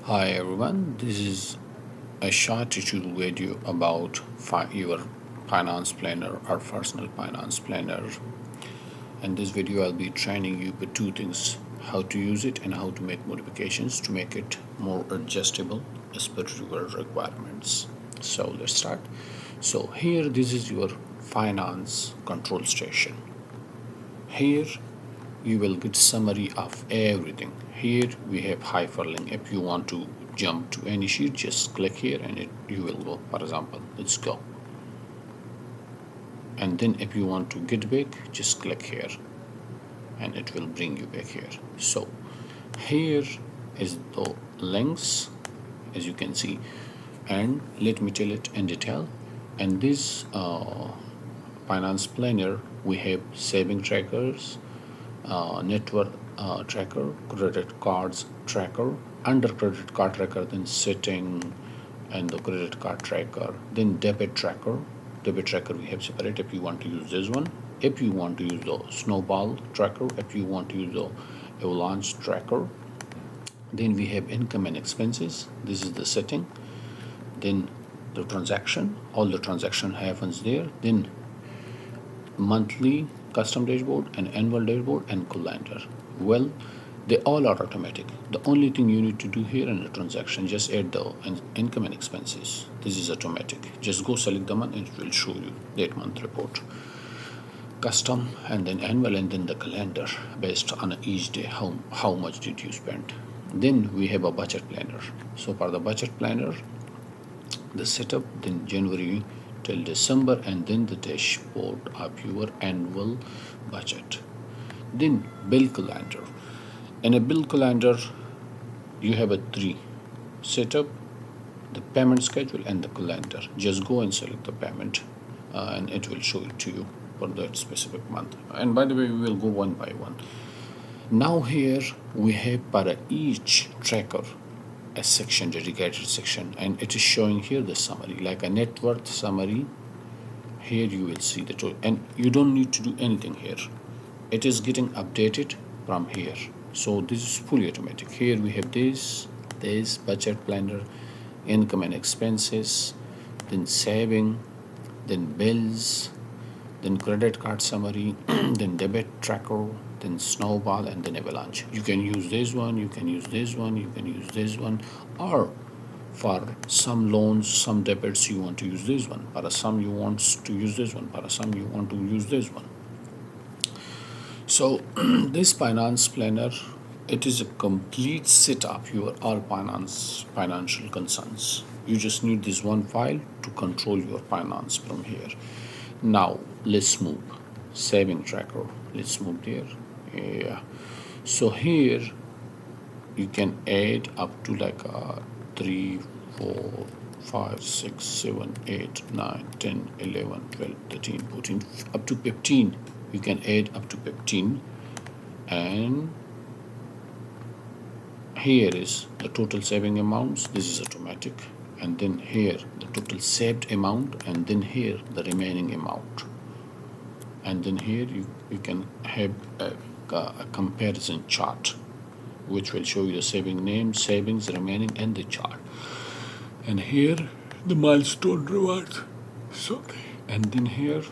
Hi everyone, this is a short tutorial video about your finance planner or personal finance planner. In this video, I'll be training you with two things: how to use it and how to make modifications to make it more adjustable as per your requirements. So let's start. So here, this is your finance control station. Here you will get summary of everything. Here we have hyperlink. If you want to jump to any sheet, just click here and you will go. For example, let's go. And then if you want to get back, just click here and it will bring you back here. So here is the links, as you can see, and let me tell it in detail. And this finance planner, we have saving trackers, network tracker, credit cards tracker, under credit card tracker, then setting and the credit card tracker, then debit tracker. Debit tracker we have separate if you want to use this one. If you want to use the snowball tracker, if you want to use the avalanche tracker, then we have income and expenses. This is the setting. Then the transaction, all the transaction happens there. Then monthly custom dashboard and annual dashboard and calendar. Well, they all are automatic. The only thing you need to do here in the transaction, just add the income and expenses. This is automatic. Just go select the month and it will show you that month report. Custom and then annual and then the calendar based on each day, how much did you spend. Then we have a budget planner. So for the budget planner, the setup, then January till December, and then the dashboard of your annual budget. Then bill calendar. In a bill calendar, you have a three: setup, the payment schedule, and the calendar. Just go and select the payment, and it will show it to you for that specific month. And by the way, we will go one by one. Now here we have for each tracker a section, dedicated section, and it is showing here the summary, like a net worth summary. Here you will see the total, and you don't need to do anything here. It is getting updated from here. So this is fully automatic. Here we have this budget planner, income and expenses, then saving, then bills, then credit card summary, then debit tracker, then snowball, and then avalanche. You can use this one, you can use this one, you can use this one, or for some loans, some debits, you want to use this one. For some, you want to use this one. For some, you want to use this one. So this finance planner, it is a complete set of your all financial concerns. You just need this one file to control your finance from here. Now let's move saving tracker. Let's move there. Yeah. So here you can add up to like 3, 4, 5, 6, 7, 8, 9, 10, 11, 12, 13, 14, up to 15. You can add up to 15. And here is the total saving amounts. This is automatic. And then here the total saved amount, and then here the remaining amount. And then here you can have a comparison chart, which will show you the saving name, savings, remaining, and the chart. And here the milestone rewards. So, and then here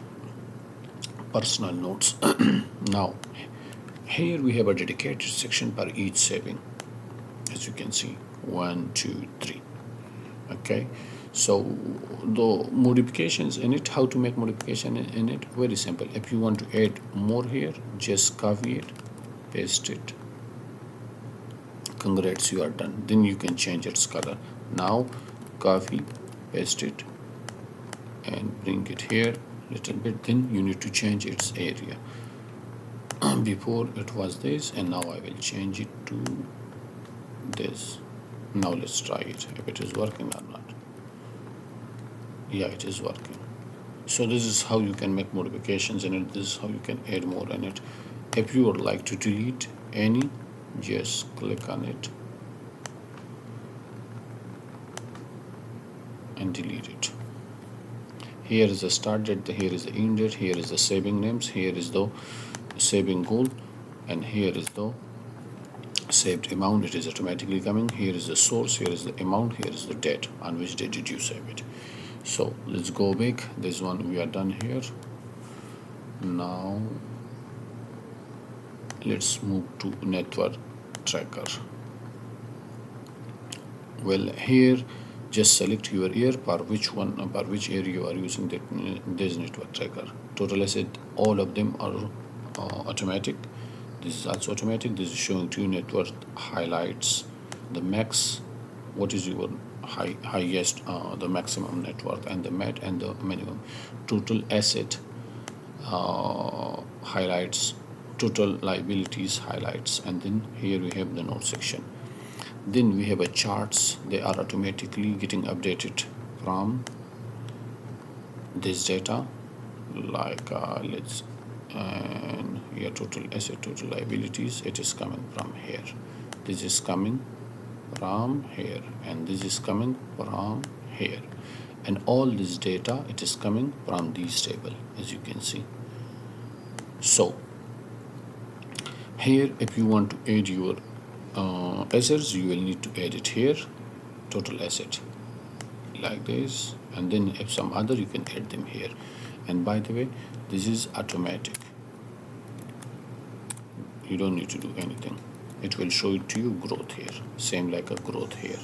personal notes. Now here we have a dedicated section for each saving, as you can see, 1, 2, 3. Okay, so the modifications in it, how to make modification in it, very simple. If you want to add more here, just copy it, paste it. Congrats, you are done. Then you can change its color. Now copy, paste it, and bring it here little bit. Then you need to change its area. Before it was this, and now I will change it to this. Now let's try it, if it is working or not. Yeah, it is working. So this is how you can make modifications in it. This is how you can add more in it. If you would like to delete any, just click on it and delete it. Here is the start date, here is the end date, here is the saving names, here is the saving goal, and here is the saved amount, it is automatically coming. Here is the source, here is the amount, here is the date, on which day did you save it. So let's go back. This one we are done here. Now let's move to network tracker. Well, here just select your year for which year you are using this network tracker. Total asset, all of them are automatic. This is also automatic. This is showing to you network highlights, the max, what is your highest, the maximum net worth, and the met and the minimum. Total asset highlights, total liabilities highlights, and then here we have the note section. Then we have a charts. They are automatically getting updated from this data, like let's, and here total asset, total liabilities, it is coming from here. This is coming from here, and this is coming from here, and all this data, it is coming from these table, as you can see. So here, if you want to add your assets, you will need to add it here, total asset, like this, and then if some other, you can add them here. And by the way, this is automatic, you don't need to do anything. It will show it to you growth here, same like a growth here.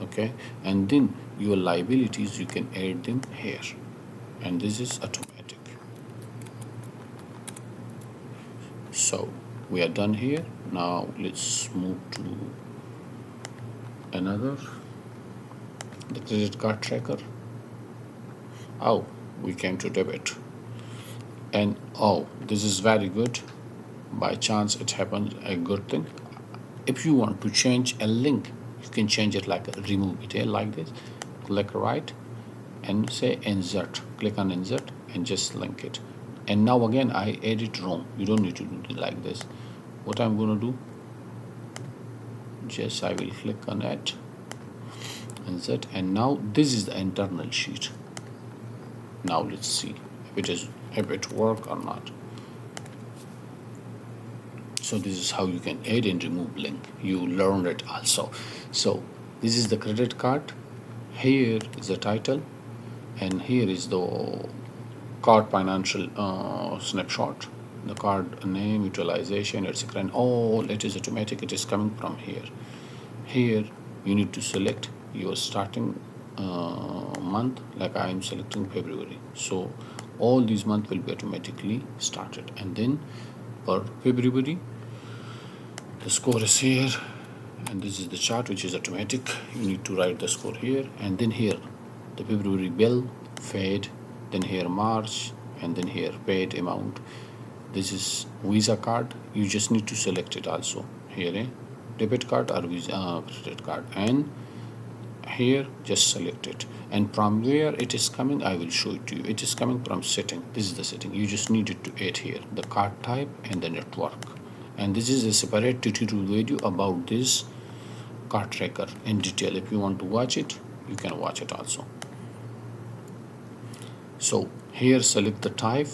Okay, and then your liabilities, you can add them here, and this is automatic. So we are done here. Now let's move to another, the credit card tracker. Oh, we came to debit, and oh, this is very good. By chance it happens, a good thing. If you want to change a link, you can change it, like remove it here, like this. Click right and say insert, click on insert and just link it. And now again I add it wrong, you don't need to do it like this. What I'm going to do, just I will click on it, insert, and now this is the internal sheet. Now let's see if it work or not. So this is how you can add and remove link. You learned it also. So this is the credit card. Here is the title, and here is the card financial snapshot. The card name, utilization, etc. And all it is automatic. It is coming from here. Here you need to select your starting month. Like I am selecting February. So all these months will be automatically started. And then for February, the score is here, and this is the chart which is automatic. You need to write the score here, and then here the February bill, paid, then here March, and then here paid amount. This is Visa card, you just need to select it also here, debit card or Visa credit card, and here just select it. And from where it is coming, I will show it to you. It is coming from setting. This is the setting. You just need it to add here the card type and the network. And this is a separate tutorial video about this card tracker in detail. If you want to watch it, you can watch it also. So here select the type,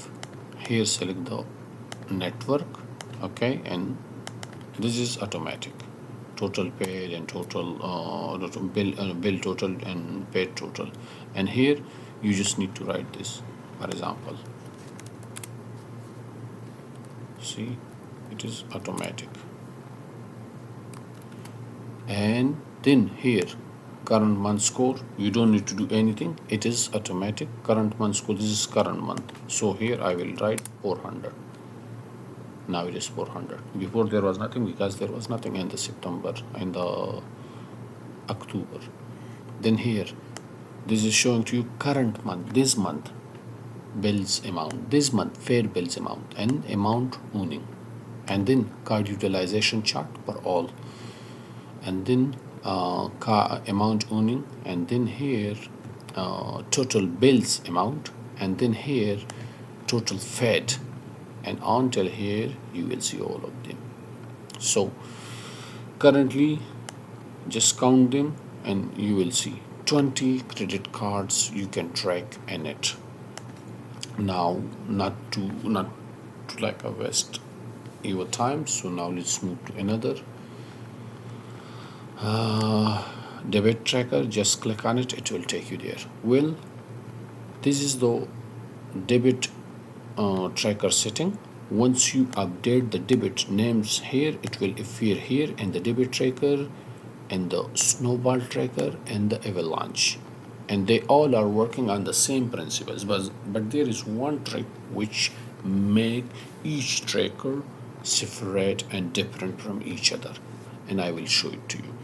here select the network, okay, and this is automatic. Total paid and total bill total and paid total. And here you just need to write this, for example. See, it is automatic. And then here current month score, you don't need to do anything, it is automatic. Current month score, this is current month, so here I will write 400. Now it is 400. Before there was nothing, because there was nothing in the September and the October. Then here this is showing to you current month, this month bills amount, this month paid bills amount, and amount owning, and then card utilization chart for all, and then amount owning, and then here total bills amount, and then here total paid, and until here you will see all of them. So currently just count them and you will see 20 credit cards you can track in it. Now not to like a waste your time. So now let's move to another debit tracker. Just click on it, it will take you there. Well, this is the debit tracker setting. Once you update the debit names here, it will appear here in the debit tracker and the snowball tracker and the avalanche, and they all are working on the same principles, but there is one trick which make each tracker separate and different from each other, and I will show it to you.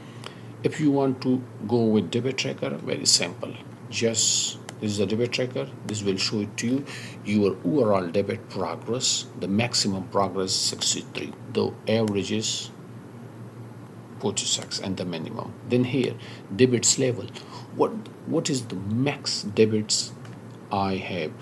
If you want to go with debit tracker, very simple. Just this is the debit tracker. This will show it to you your overall debit progress. The maximum progress 63. The average is 46 and the minimum. Then here debits level. What is the max debits I have?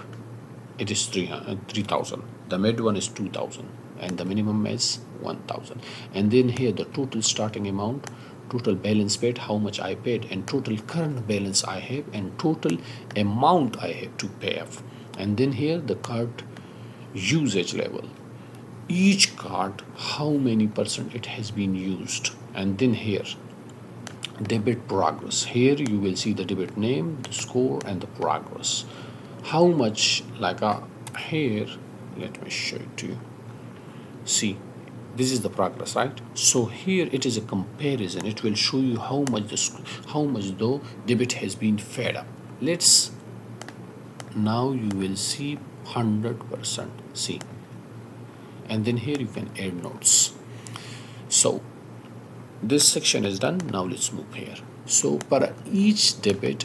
It is 3,000. The mid one is 2,000 and the minimum is 1,000. And then here the total starting amount, total balance paid, how much I paid, and total current balance I have, and total amount I have to pay off. And then here the card usage level, each card how many percent it has been used. And then here debit progress. Here you will see the debit name, the score, and the progress. How much, like here, let me show it to you. See, this is the progress, right? So here it is a comparison. It will show you how much the debit has been fed up. Let's now you will see 100%. See, and then here you can add notes. So this section is done. Now let's move here. So for each debit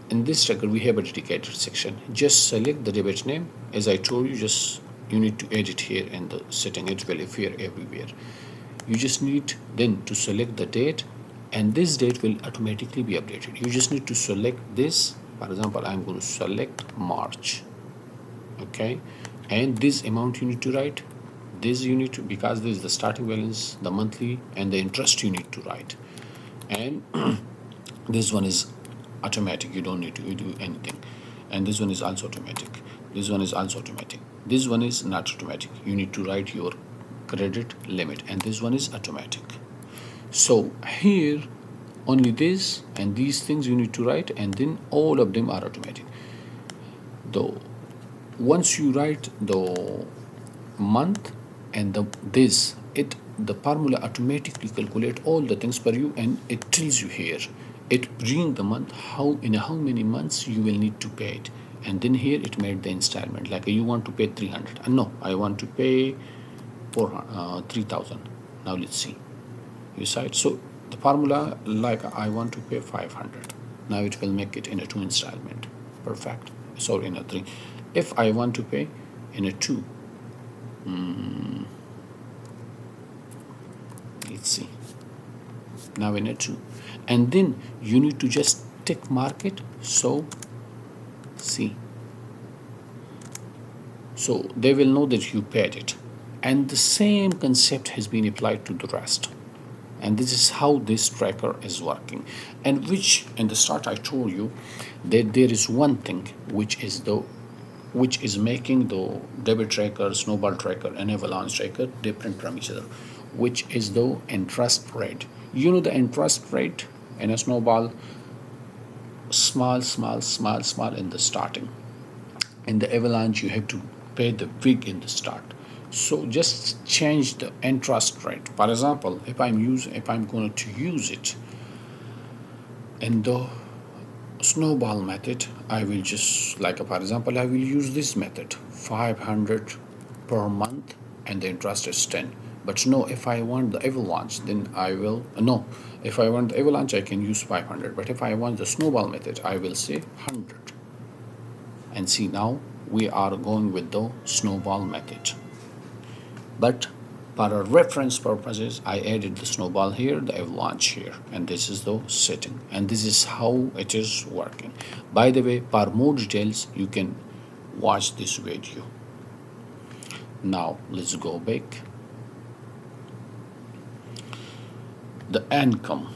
in this tracker we have a dedicated section. Just select the debit name. As I told you, just you need to edit here in the setting. It will appear everywhere. You just need then to select the date, and this date will automatically be updated. You just need to select this. For example, I'm going to select March. Okay, and this amount you need to write. This you need to, because this is the starting balance, the monthly, and the interest you need to write. And this one is automatic. You don't need to do anything. And this one is also automatic. This one is also automatic. This one is not automatic. You need to write your credit limit, and this one is automatic. So here only this and these things you need to write, and then all of them are automatic. Though once you write the month and the formula automatically calculate all the things for you, and it tells you here, it bring the month how many months you will need to pay it. And then here it made the installment, like you want to pay 300, and no, I want to pay 3,000. Now let's see, you saw it. So the formula, like I want to pay 500, now it will make it in a 2 installment. Perfect. Sorry, in a 3. If I want to pay in a 2, let's see, now in a 2, and then you need to just tick mark it. So see, so they will know that you paid it, and the same concept has been applied to the rest. And this is how this tracker is working, and which in the start I told you that there is one thing which is making the debit tracker, snowball tracker, and avalanche tracker different from each other, which is the interest rate. You know the interest rate in a snowball, small in the starting. In the avalanche you have to pay the big in the start. So just change the interest rate. For example, if I'm going to use it in the snowball method, I will just, like for example, I will use this method, 500 per month, and the interest is 10. But no, if I want the avalanche, then I will no. If I want the avalanche, I can use 500. But if I want the snowball method, I will say 100. And see, now we are going with the snowball method. But for our reference purposes, I added the snowball here, the avalanche here, and this is the setting, and this is how it is working. By the way, for more details, you can watch this video. Now let's go back. The income.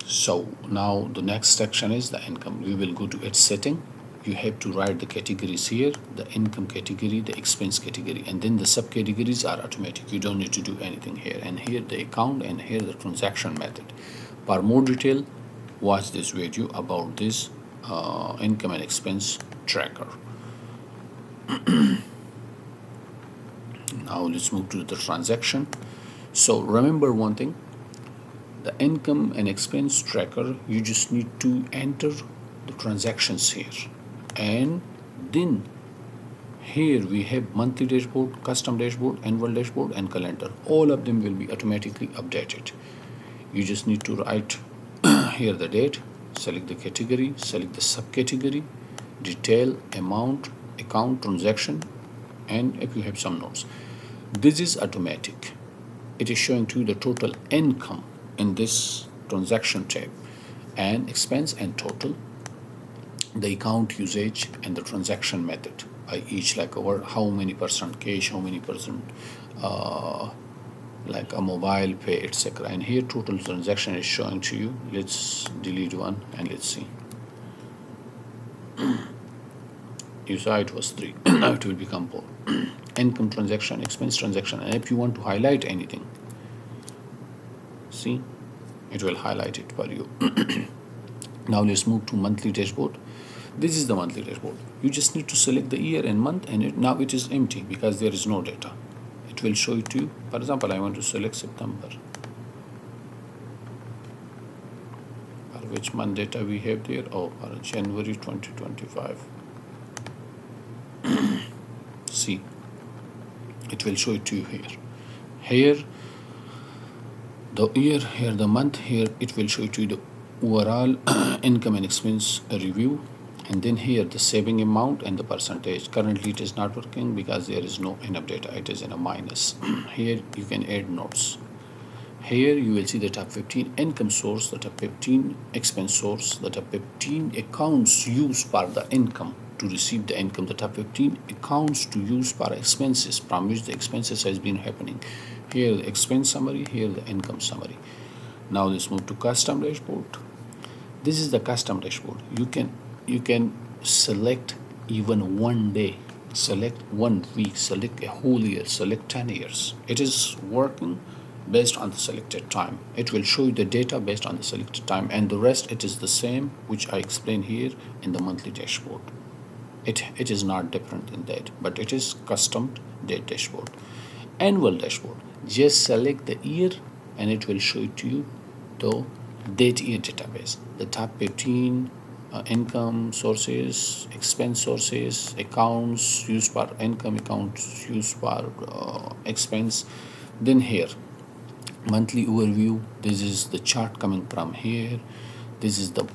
So now the next section is the income. We will go to its setting, you have to write the categories here, the income category, the expense category, and then the subcategories are automatic. You don't need to do anything here. And here the account, and here the transaction method. For more detail, watch this video about this income and expense tracker. Now let's move to the transaction. So remember one thing, the income and expense tracker, you just need to enter the transactions here, and then here we have monthly dashboard, custom dashboard, annual dashboard, and calendar. All of them will be automatically updated. You just need to write here the date, select the category, select the subcategory, detail, amount, account, transaction, and if you have some notes. This is automatic. It is showing to you the total income in this transaction tab, and expense and total, the account usage, and the transaction method by each, like over how many percent cash, how many percent like a mobile pay, etc. And here total transaction is showing to you. Let's delete one and let's see. You saw it was 3. Now it will become 4. Income transaction, expense transaction, and if you want to highlight anything, see, it will highlight it for you. Now let's move to monthly dashboard. This is the monthly dashboard. You just need to select the year and month, and now it is empty because there is no data. It will show it to you. For example, I want to select September. For which month data we have there? Oh, for January 2025. See, it will show it to you here. Here the year, here the month, here it will show you the overall income and expense review, and then here the saving amount and the percentage. Currently it is not working because there is no enough data, it is in a minus. Here you can add notes. Here you will see the top 15 income source, the top 15 expense source, the top 15 accounts used for the income to receive the income, the top 15 accounts to use for expenses from which the expenses has been happening. Here the expense summary, here the income summary. Now let's move to custom dashboard. This is the custom dashboard. You can select even one day, select 1 week, select a whole year, select 10 years. It is working based on the selected time. It will show you the data based on the selected time, and the rest it is the same which I explain here in the monthly dashboard. It is not different in that, but it is custom date dashboard. Annual dashboard, just select the year and it will show it to you the date year database, the top 15 income sources, expense sources, accounts used for income, accounts used for expense. Then here monthly overview, this is the chart coming from here. This is the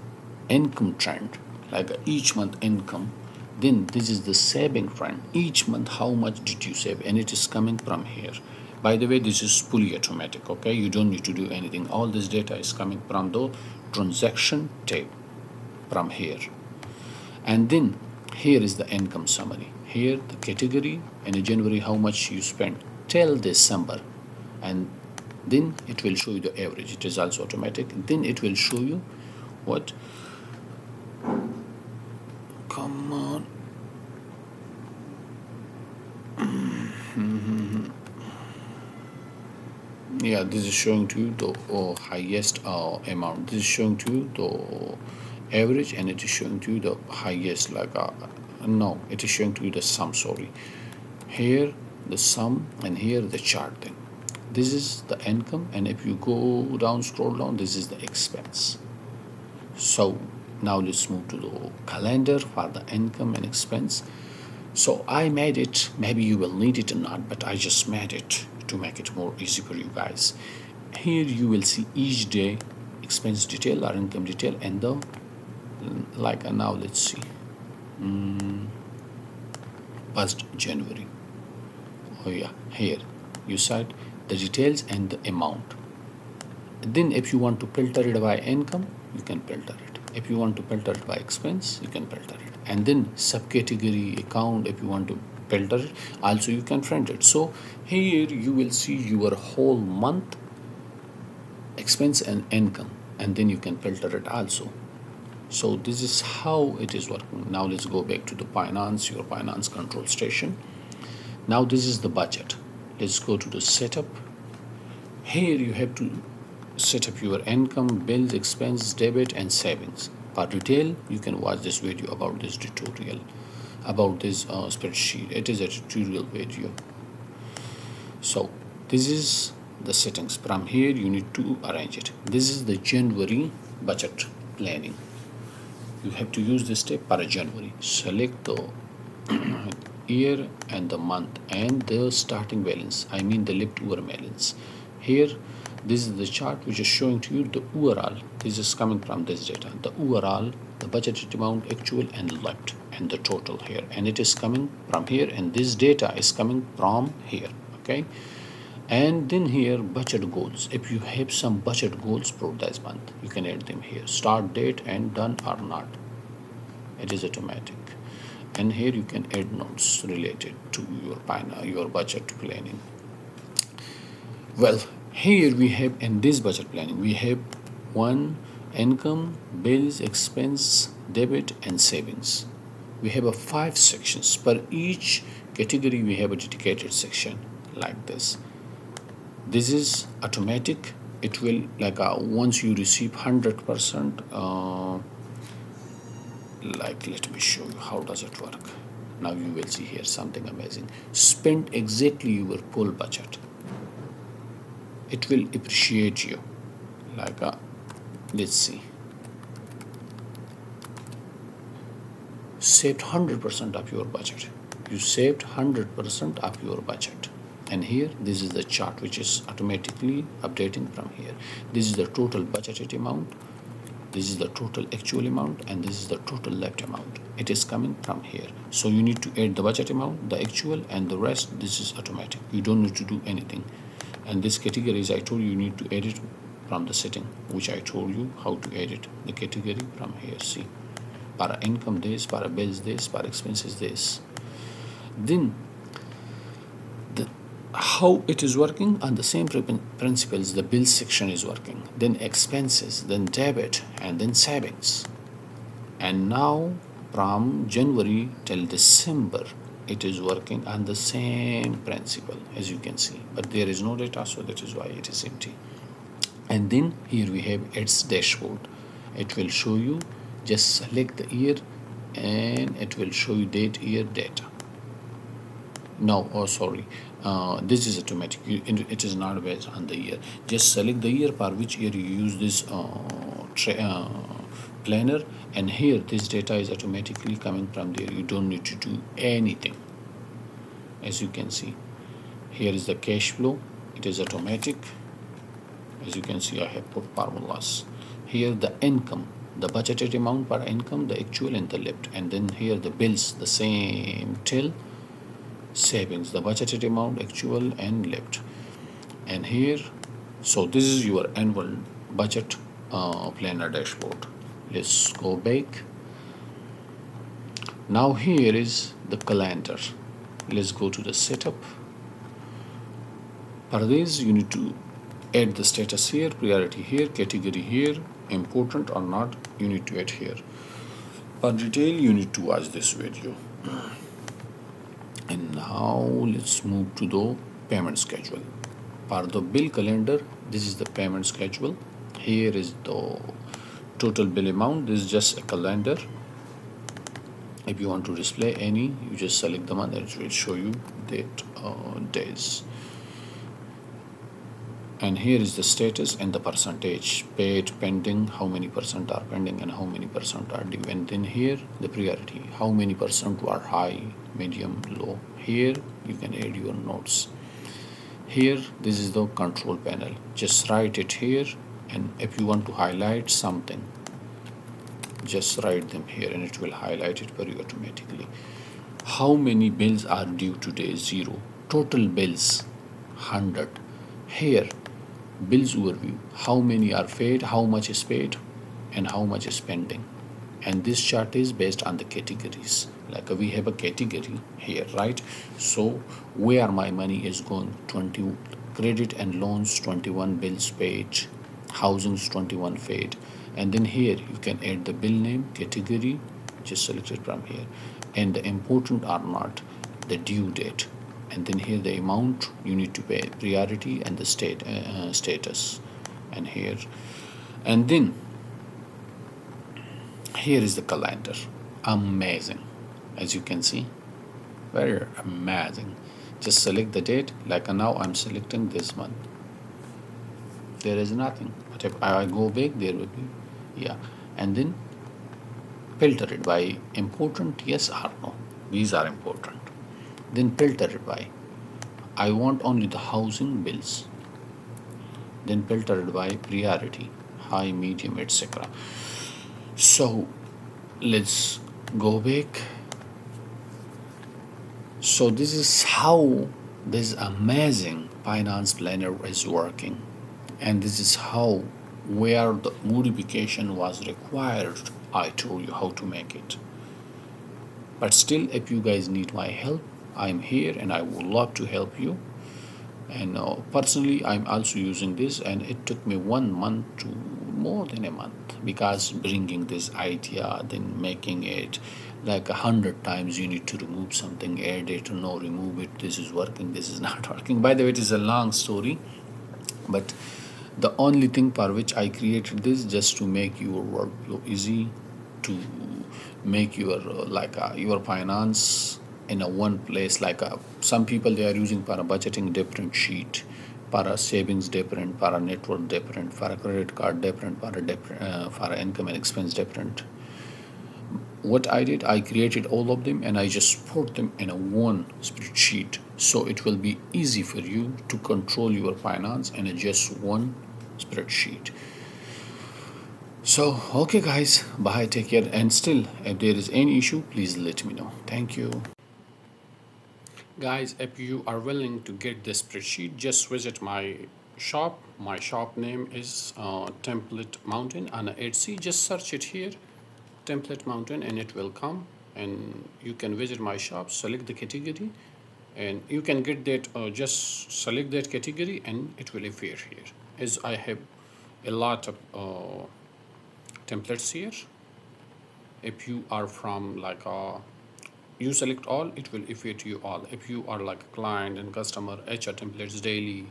income trend, like each month income. Then this is the saving trend, each month how much did you save, and it is coming from here. By the way, this is fully automatic, okay? You don't need to do anything. All this data is coming from the transaction tab from here. And then here is the income summary. Here the category, and in January how much you spent till December, and then it will show you the average. It is also automatic. Then it will show you what, come on, yeah, this is showing to you the highest amount. This is showing to you the average, and it is showing to you the highest, like no, it is showing to you the sum, sorry. Here the sum, and here the chart thing. This is the income, and if you go down, scroll down, this is the expense. So now let's move to the calendar for the income and expense. So I made it, maybe you will need it or not, but I just made it to make it more easy for you guys. Here you will see each day expense detail or income detail, and the like now let's see, 1st January. Oh yeah, here you said the details and the amount. Then if you want to filter it by income, you can filter it. If you want to filter it by expense, you can filter it. And then subcategory account, if you want to filter it, also you can filter it. So here you will see your whole month expense and income, and then you can filter it also. So this is how it is working. Now let's go back to the finance, your finance control station. Now this is the budget. Let's go to the setup. Here you have to set up your income, bills, expenses, debit and savings. For detail, you can watch this video about this tutorial, about this spreadsheet. It is a tutorial video. So this is the settings. From here you need to arrange it. This is the January budget planning. You have to use this step for January. Select the year and the month and the starting balance, I mean the leftover balance. Here this is the chart which is showing to you the overall. This is coming from this data, the overall, the budgeted amount, actual and left, and the total here, and it is coming from here, and this data is coming from here. Okay, and then here budget goals. If you have some budget goals for this month, you can add them here. Start date and done or not, it is automatic. And here you can add notes related to your budget planning. Well, here we have, in this budget planning, we have one, income, bills, expense, debit and savings. We have 5 sections. Per each category we have a dedicated section like this. This is automatic. It will, like once you receive 100%, like let me show you how does it work. Now you will see here something amazing. Spend exactly your full budget. It will appreciate you. Like let's see. Saved 100% of your budget. You saved 100% of your budget. And here this is the chart which is automatically updating from here. This is the total budgeted amount, this is the total actual amount, and this is the total left amount. It is coming from here. So you need to add the budget amount, the actual, and the rest. This is automatic. You don't need to do anything. And this categories, I told you, you need to edit from the setting which I told you how to edit the category from here. See, para income this, para bills this, para expenses this. Then how it is working on the same principles, the bills section is working, then expenses, then debit, and then savings. And now from January till December it is working on the same principle, as you can see, but there is no data, so that is why it is empty. And then here we have its dashboard. It will show you, just select the year and it will show you date, year, data. No, oh sorry, this is automatic. It is not based on the year. Just select the year for which year you use this planner, and here this data is automatically coming from there. You don't need to do anything. As you can see, here is the cash flow. It is automatic. As you can see, I have put formulas. Here the income, the budgeted amount per income, the actual and the left, and then here the bills, the same till savings, the budgeted amount, actual and left. And here, so this is your annual budget planner dashboard. Let's go back. Now here is the calendar. Let's go to the setup. For this you need to add the status here, priority here, category here, important or not, you need to add here. For detail you need to watch this video. And now let's move to the payment schedule. For the bill calendar, this is the payment schedule. Here is the total bill amount. This is just a calendar. If you want to display any, you just select the month and it will show you date, days. And here is the status and the percentage, paid, pending, how many percent are pending and how many percent are due. And then here the priority, how many percent are high, medium, low. Here you can add your notes. Here this is the control panel. Just write it here, and if you want to highlight something, just write them here and it will highlight it for you automatically. How many bills are due today? 0. Total bills 100. Here bills overview, how many are paid, how much is paid, and how much is pending. And this chart is based on the categories. Like we have a category here, right? So where my money is going, 20 credit and loans, 21 bills paid, housings 21 paid, and then here you can add the bill name, category, just select it from here, and the important or not, the due date, and then here the amount you need to pay, priority, and the status, and here, and then here is the calendar. Amazing, as you can see, very amazing. Just select the date, like now I'm selecting this month. There is nothing, but if I go back, there will be, yeah, and then filter it by important, yes or no, these are important. Then filter it by I want only the housing bills, then filter it by priority, high, medium, etc. So let's go back. So this is how this amazing finance planner is working, and this is how, where the modification was required, I told you how to make it. But still, if you guys need my help, I'm here and I would love to help you. And personally, I'm also using this, and it took me 1 month to more than a month, because bringing this idea, then making it like 100 times, you need to remove something, add it, no, remove it, this is working, this is not working. By the way, it is a long story, but the only thing for which I created this, just to make your workflow easy, to make your your finance in a one place. Some people, they are using for a budgeting different sheet, for a savings different, for a net worth different, for a credit card different, for a income and expense different. What I did, I created all of them and I just put them in a one spreadsheet, so it will be easy for you to control your finance in a just one spreadsheet. So okay guys, bye, take care, and still if there is any issue, please let me know. Thank you. Guys, if you are willing to get this spreadsheet, just visit my shop. My shop name is Template Mountain on Etsy. Just search it here, Template Mountain, and it will come, and you can visit my shop, select the category, and you can get that, just select that category and it will appear here, as I have a lot of templates here. If you are from you select all, it will appear to you all. If you are like a client and customer, HR templates, daily,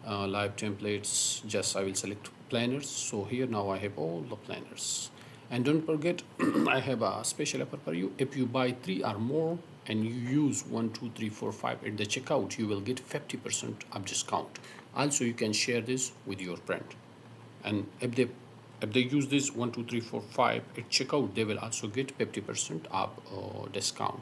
live templates, just I will select planners. So here now I have all the planners. And don't forget, I have a special offer for you. If you buy 3 or more and you use 1, 2, 3, 4, 5 at the checkout, you will get 50% of discount. Also, you can share this with your friend. And if they use this 1, 2, 3, 4, 5 at checkout, they will also get 50% of discount.